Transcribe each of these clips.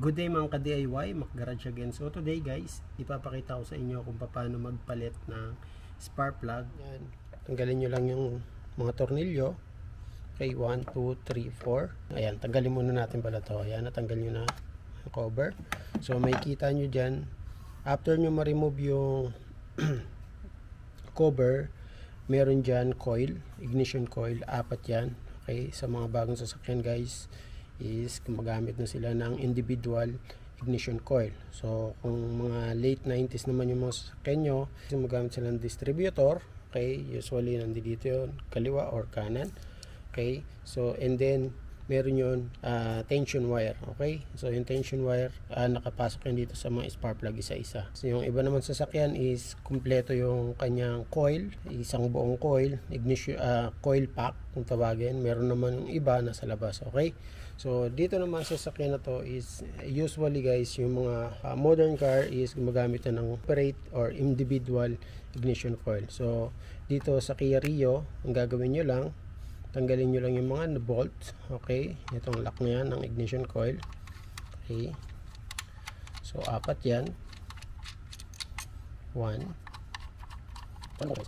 Good day mga ka-DIY, Mac Garage again. So today guys, ipapakita ko sa inyo kung paano magpalit ng spark plug. Yan. Tanggalin nyo lang yung mga tornilyo. Okay, 1, 2, 3, 4. Ayan, tanggalin muna natin pala to. Ayan, natanggal nyo na yung cover. So may kita nyo dyan. After nyo ma-remove yung cover, meron dyan coil, ignition coil, 4 yan. Okay, sa mga bagong sasakyan guys, is gumagamit na sila ng individual ignition coil. So kung mga late 90s naman yung mga sasakyan nyo, gumagamit sila ng distributor. Okay, usually nandito yun, kaliwa or kanan. Okay, so and then meron yun tension wire. Okay, so yung tension wire nakapasok yun dito sa mga spark plug isa-isa. So yung iba naman sasakyan is kumpleto yung kanyang coil, isang buong coil, ignition coil pack kung tawagin. Meron naman yung iba nasa labas. Okay, so dito naman sa sasakyan na to is usually guys yung mga modern car is gumagamit na ng separate or individual ignition coil. So dito sa Kia Rio, ang gagawin nyo lang, tanggalin nyo lang yung mga bolt. Okay, itong lock na yan ng ignition coil. Okay, so 4 yan. 1, 2, 3.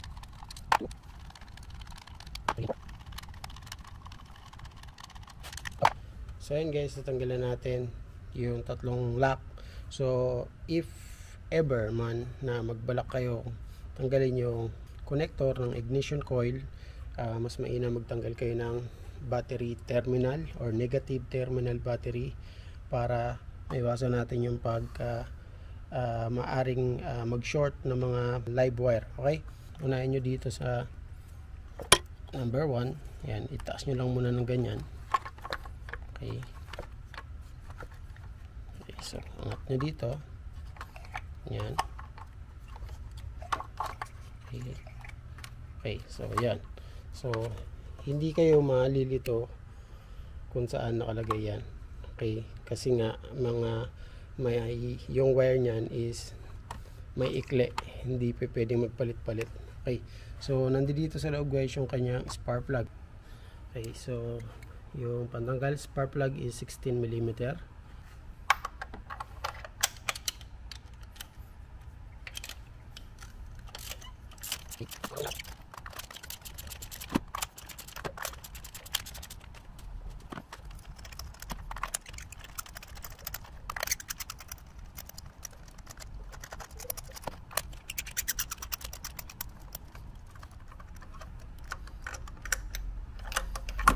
So yan guys, tatanggalan natin yung tatlong lock. So if ever man na magbalak kayo tanggalin yung connector ng ignition coil, mas mainam magtanggal kayo ng battery terminal or negative terminal battery para maiwasan natin yung maaring mag-short ng mga live wire. Okay, unahin nyo dito sa number 1. Yan, itaas nyo lang muna ng ganyan. Okay, so angat nyo dito. Yan. Okay, so yan. So hindi kayo malilito kung saan nakalagay yan. Okay, kasi nga yung wire niyan is may ikli, hindi pwedeng magpalit-palit. Okay, so nandito sa loob guys yung kanyang spark plug. Okay, so yung pantanggal spark plug is 16 mm.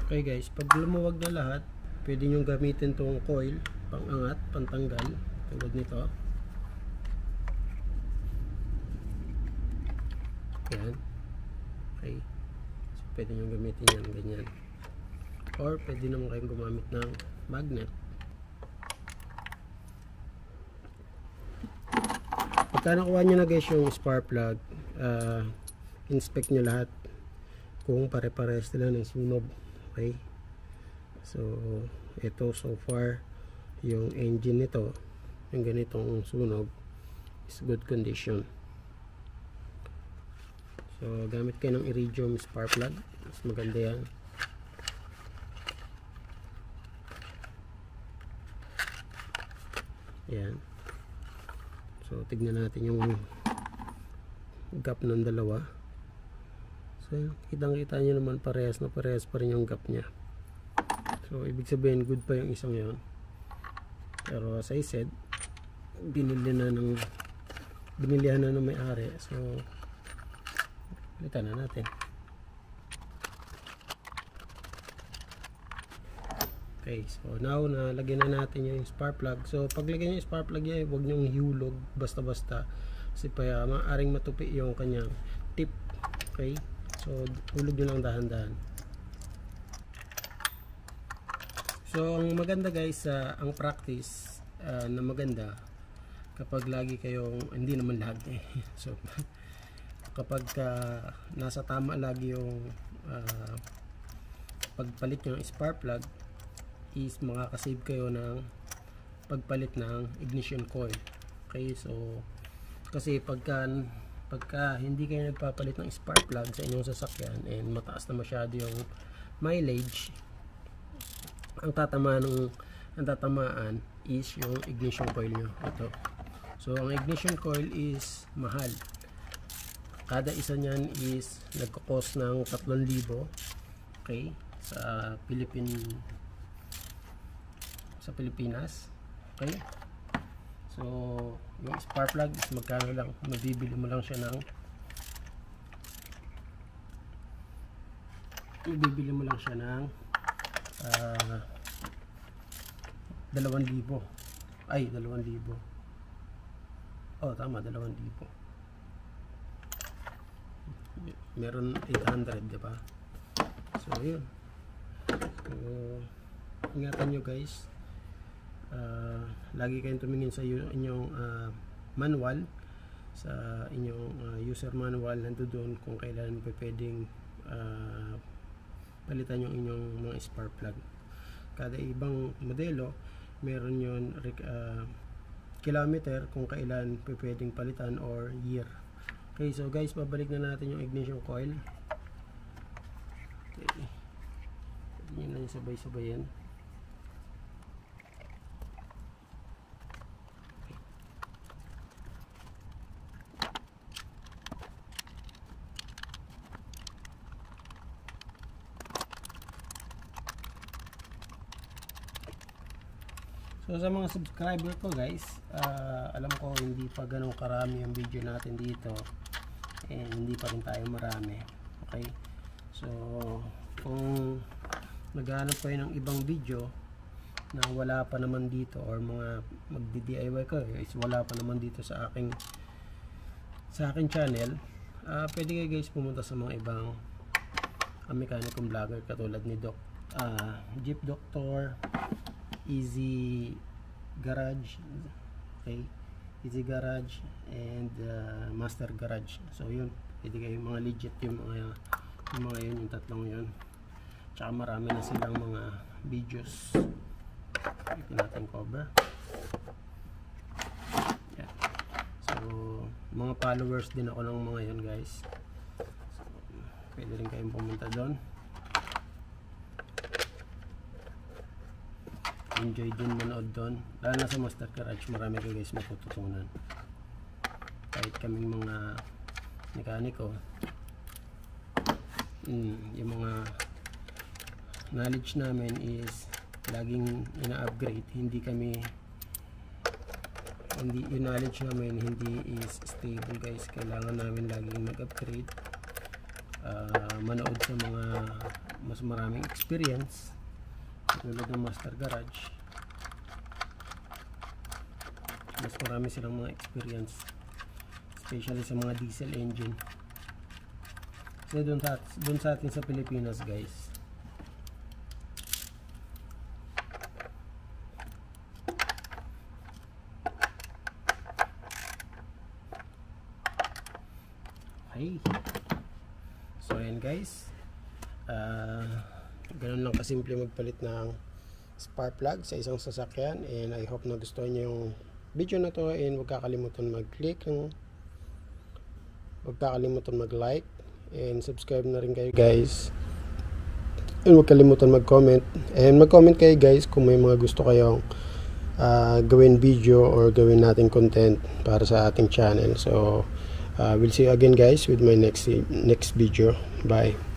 Okay guys, pag lumuwag na lahat, pwede nyo gamitin tong coil, pang-angat, pantanggal, tulad nito. Yan. Okay. So, pwede nyo gamitin yan, ganyan. Or, pwede naman kayong gumamit ng magnet. Pagka nakuha nyo na guys yung spark plug, inspect nyo lahat kung pare-pares sila ng sunog. Okay, so ito so far yung engine nito, yung ganitong sunog is good condition. So gamit kayo ng iridium spark plug, mas maganda yan. Yan, so tignan natin yung gap ng dalawa. So, kitang-kita nyo naman parehas na parehas pa rin yung gap nya. So, ibig sabihin good pa yung isang yon. Pero as I said, binilihan na ng may-ari. So, palitan na natin. Okay, so now nalagyan na natin yung spark plug. So, paglagyan nyo yung spark plug yan, huwag nyo ihulog basta-basta. Kasi pa maaaring matupi yung kanyang tip. Okay, so hulog nyo lang dahan-dahan. So ang maganda guys, ang practice na maganda kapag lagi kayong, hindi naman lahat so kapag nasa tama lagi yung pagpalit nyo ng spark plug is makakasave kayo ng pagpalit ng ignition coil. Okay, so kasi pagka hindi kayo nagpapalit ng spark plug sa inyong sasakyan and mataas na masyado yung mileage, ang tatama ng ang tatamaan is yung ignition coil nyo. Ito. So ang ignition coil is mahal. Kada isa niyan is nagko-cost ng 3,000, okay, sa Pilipinas. Okay? So yung spark plug is magkano lang? Mabibili mo lang siya ng 2,000. Ay, 2,000. Oh, tama, 2,000. Meron 800, di ba? So, yun. So, ingatan nyo guys. Lagi kayong tumingin sa inyong manual, sa inyong user manual. Nandoon kung kailan pwedeng palitan yung inyong mga spark plug. Kada ibang modelo meron yun kilometer kung kailan pwedeng palitan or year. Okay, so guys, babalik na natin yung ignition coil. Okay, yun lang, sabay-sabay yan. So sa mga subscriber ko guys, alam ko hindi pa ganun karami yung video natin dito, and hindi pa rin tayo marami. Okay, so kung naghahanap kayo ng ibang video na wala pa naman dito, or mga magdi-DIY ko is wala pa naman dito sa aking channel, pwede kayo guys pumunta sa mga ibang mechanicum vlogger katulad ni Jeep Doctor, Easy Garage, okay, Easy Garage, and Master Garage. So yun, pwede kayo mga legit yung mga yun, yung tatlong yun. Tsaka marami na silang mga videos. Ito natin cover. Yeah. So mga followers din ako ng mga yun guys. So, pwede rin kayong pumunta doon. Enjoy din manood doon, lalo na sa Master Garage. Marami kayo guys matututunan. Kahit kaming mga mekaniko, yung mga knowledge namin is laging ina-upgrade. Yung knowledge namin hindi is stable guys. Kailangan namin laging mag-upgrade, manood sa mga mas maraming experience tulad ng Master Garage. Mas marami silang mga experience, especially sa mga diesel engine. So doon sa atin sa Pilipinas guys, okay. So ayan guys, ganun lang kasimple magpalit ng spark plug sa isang sasakyan, and I hope na gustuhan nyo yung video na to, and huwag kakalimutan mag-like and subscribe na rin kayo guys, and huwag kalimutan mag-comment kayo guys kung may mga gusto kayong gawin video or gawin natin content para sa ating channel. So we'll see you again guys with my next video. Bye.